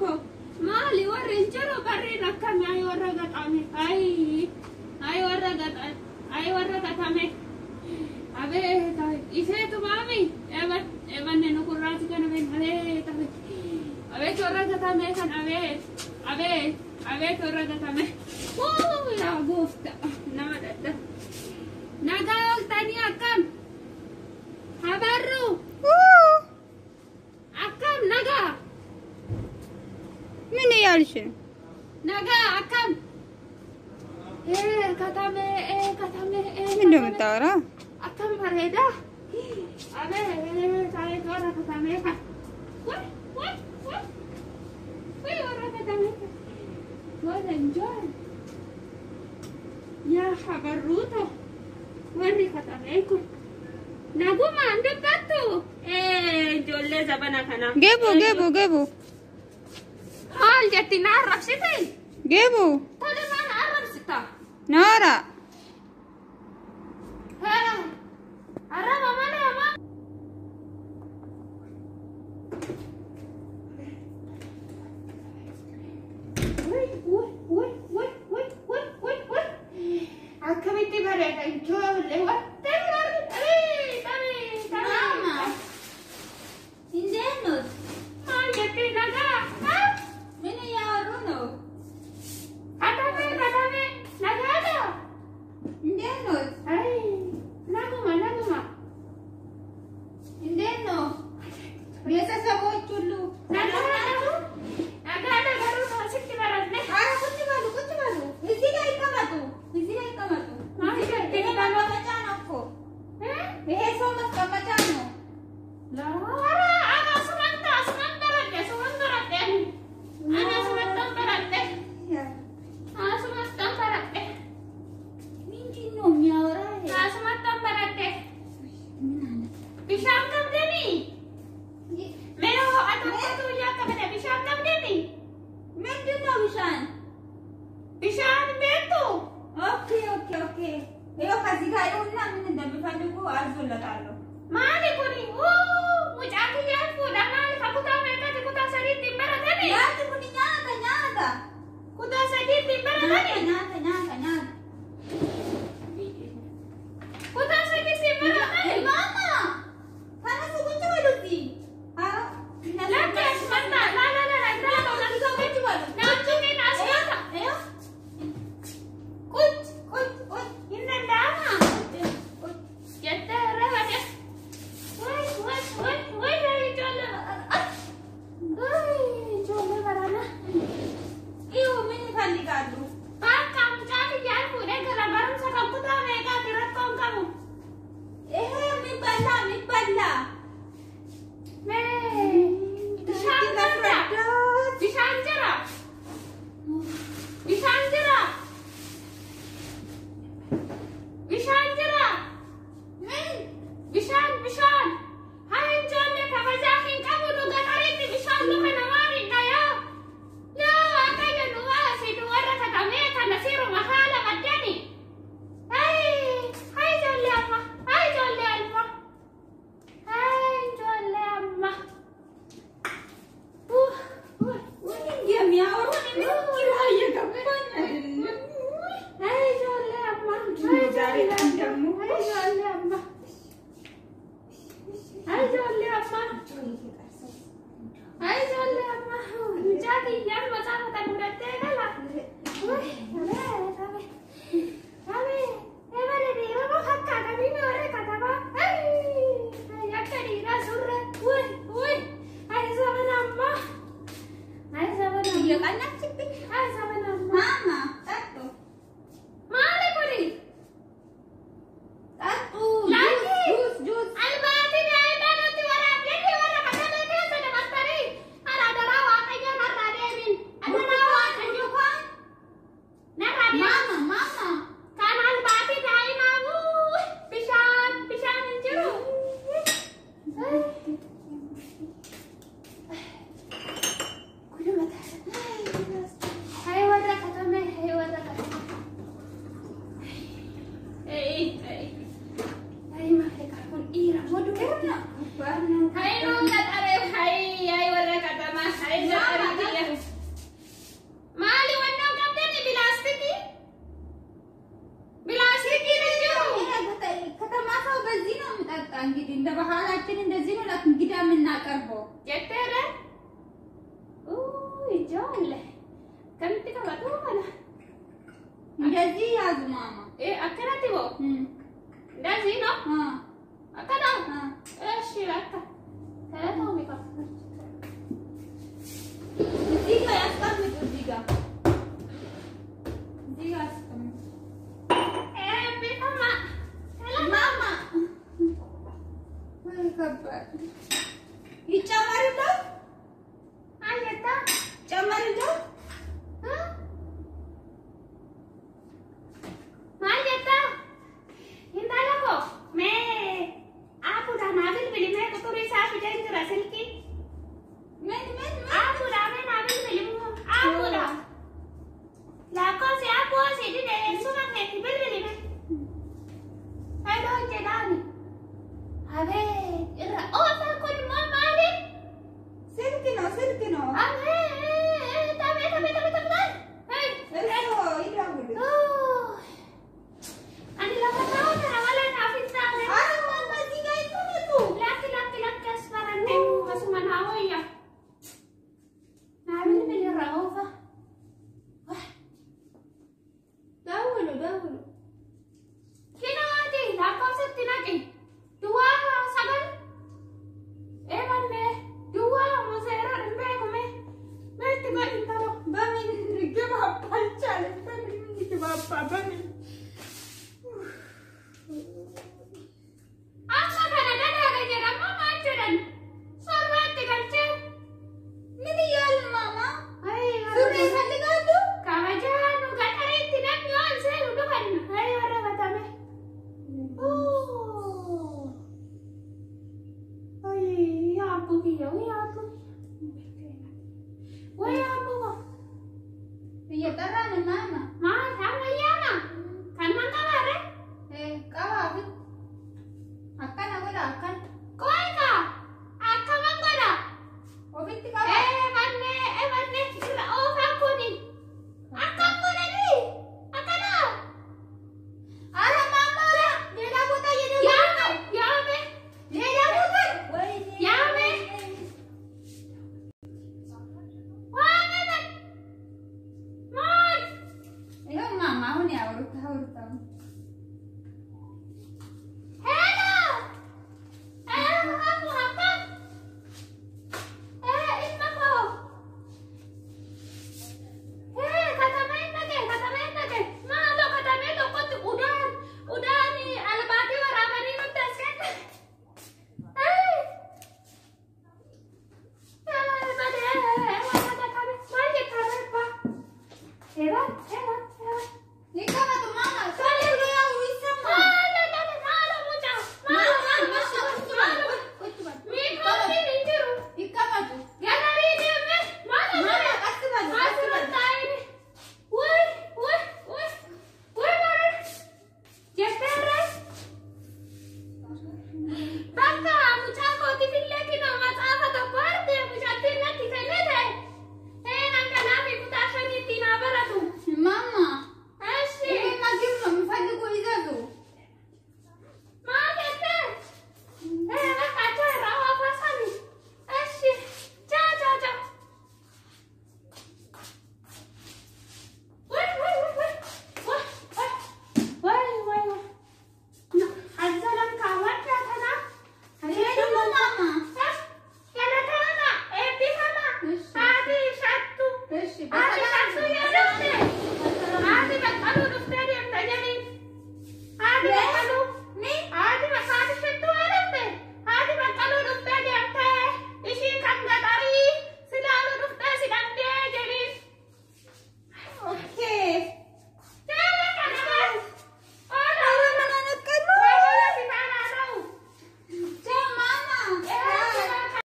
ko maali warri injiro barri rakkame ay warra gatame ay warra gatame abe tay iseetu maami evan ne nukurraati kana ben abe torra gatame kan abe torra gatame ya gofta nama dadda nagal tani akam habaru akam naga mini yalshin naga akam katame minno mtara akam pareda abe sai torra katame kan what warra katame what enjoy ya habaruto warri katame kun naguma ande pattu jolle zabana kana gebu hal jatti na rafsite gebu tole man arabsita nara araba mana ma wait akabiti bare jolle watte mama indeno hal jatti naga mini yaruno katame nagada indeno naguma indeno biasa sabochulu nagada garu sikti baratne kuch balu isi ga ikamatu mari jatti talo bachano ko so mat kamachano la ana sumanta barate ana sumanta barate minti no mi ahora sumanta barate bisham kam deni mero ato tu ya kabene bisham kam deni minti no bisham betu okay eo kasi gayo na min dabi fanu ko azul latalo mali kuni mujaki ya fuda mali kakuta meka kuta sari timbara tani ya tu kuni nyata kuta sari timbara tani nyata kuta sari timbara tani mama kana su kunci waluti Lagi asmanta la nanti kau kunci walu nanti ni asmanta kunci inna dama jette rawade woi dari jolle barana iyo mini khali kaadu pakam እንግዲህ እንደ ባህላችን እንደዚህ ነው ለእንግዳ የምናቀርበው ጀተረ ይጃለ ከምት ከመጡ ማለት እንደዚህ ያዙ ማማ አከራቲቦ እንደዚህ ነው አከራ እሺ አካ ተላታው ሚካፈል እዚህ ጋር ያስቀምጡ እዚህ ጋር ያስቀምጡ ቢፋማ ማማ ወይ ከባድ ይጨመርልህ አየታ ጨመርልህ ማየታ እንታለኮ ሜ አፑዳ ናብል ብሊሜ ቁጥሩ ይሳፍ ጀንጅራ ስልኪ ምን አፑዳ ሜ ናብል ብሊሙ አፑዳ ላኮሲ አፖሲ ዲደ ሱማ ከቲ ብልብሊሜ አይዶ ጀዳኒ አቤ እራ ኦታ ኮን ማማዴ ስልክ ነው አቤ ታቤ አይ እሱ ይደውል አንዲ ለማታው ተራዋላ ናፊታ አሁን በዚህ ጋር ይቆጡ ላክ አስፈራኔ መስማና ሆያ ናብል ብሊራውፋ ደውሉ ኪናቲ ላካውሰት ናቂ ዱዋ ሰበል ኤባለ ዱዋ ሙዘራ እንደቆመ በት ጎንታሎ በምን ግባባ ይቻላል በምን ግባባ በምን አሳ ከነዳ ገጀራማ ማቸደን ሶርባት ገልቼ ምን ይያል ማማ አይ ሱሪ ፈልጋሉ ካጃኑ ጋጠሬት ነሚዋን ሰሩ ዱከን አይ ወረበታለ አይ ያቡኪ ያቡ ወይ ያቡ እየጠራን ማማ ታመያማ ከናን ቀባረ ቀባብ አካና ወላ አካን ቆይታ አከመንጎዳ ወብት ቀባ ኤባኔ ኦፋ ኮኒ አከመንጎዳኒ አከና አረ ማማ ሌላ ቦታ ያሜ ሌላ ቦታ ወይ ያሜ ዋመን ማን ይሄ ማማ አሁን ያወሩት ሄሎ አቡ አካ ኢስማኮ ከተሜ ማሎ ከተሜ ተቆጥ ኡዳን አልባቲ ወራበኒ ምትስከት ይቀመጡ ማማ ሰለገያው ይሰማ ይቀመጡ ማማ ቀስበሉ ማማ ይሄ ምግብ ነው የሚፈልጉ ይዘዙ እሺ በሰላም